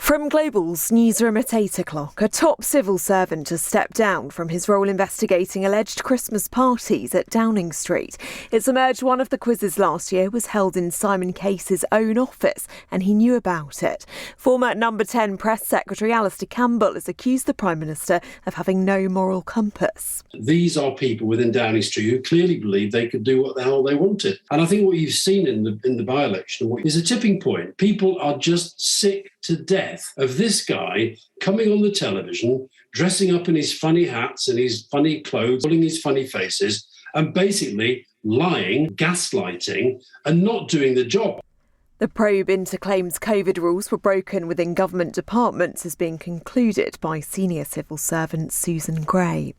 From Global's newsroom at 8 o'clock, a top civil servant has stepped down from his role investigating alleged Christmas parties at Downing Street. It's emerged one of the quizzes last year was held in Simon Case's own office, and he knew about it. Former Number 10 Press Secretary Alistair Campbell has accused the Prime Minister of having no moral compass. These are people within Downing Street who clearly believed they could do what the hell they wanted. And I think what you've seen in the by-election is a tipping point. People are just sick to death of this guy coming on the television, dressing up in his funny hats and his funny clothes, pulling his funny faces, and basically lying, gaslighting, and not doing the job. The probe into claims COVID rules were broken within government departments is being concluded by senior civil servant Susan Gray.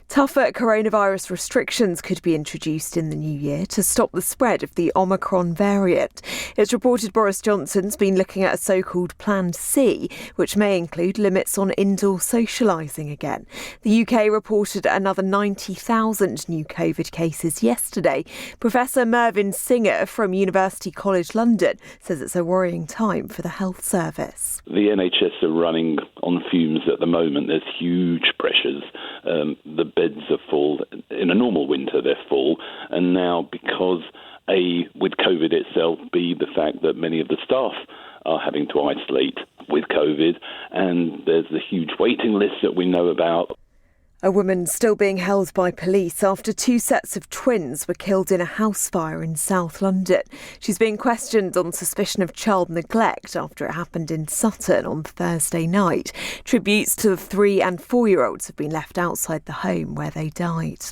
Tougher coronavirus restrictions could be introduced in the new year to stop the spread of the Omicron variant. It's reported Boris Johnson's been looking at a so-called Plan C, which may include limits on indoor socialising again. The UK reported another 90,000 new COVID cases yesterday. Professor Mervyn Singer from University College London says it's a worrying time for the health service. The NHS are running on fumes at the moment. There's huge pressures. The beds are full. In a normal winter, they're full. And now, because with COVID itself, the fact that many of the staff are having to isolate with COVID, and there's the huge waiting list that we know about. A woman still being held by police after two sets of twins were killed in a house fire in South London. She's being questioned on suspicion of child neglect after it happened in Sutton on Thursday night. Tributes to the 3- and 4-year-olds have been left outside the home where they died.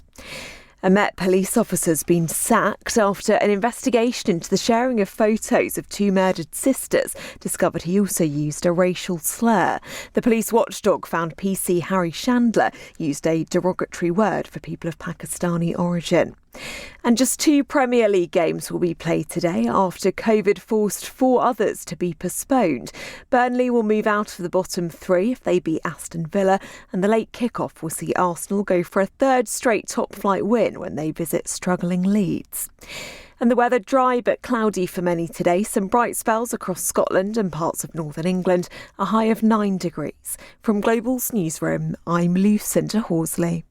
A Met police officer's been sacked after an investigation into the sharing of photos of two murdered sisters discovered he also used a racial slur. The police watchdog found PC Harry Chandler used a derogatory word for people of Pakistani origin. And just 2 Premier League games will be played today after COVID forced 4 others to be postponed. Burnley will move out of the bottom 3 if they beat Aston Villa, and the late kick-off will see Arsenal go for a 3rd straight top-flight win when they visit struggling Leeds. And the weather dry but cloudy for many today. Some bright spells across Scotland and parts of northern England, a high of 9 degrees. From Global's newsroom, I'm Lucinda Horsley.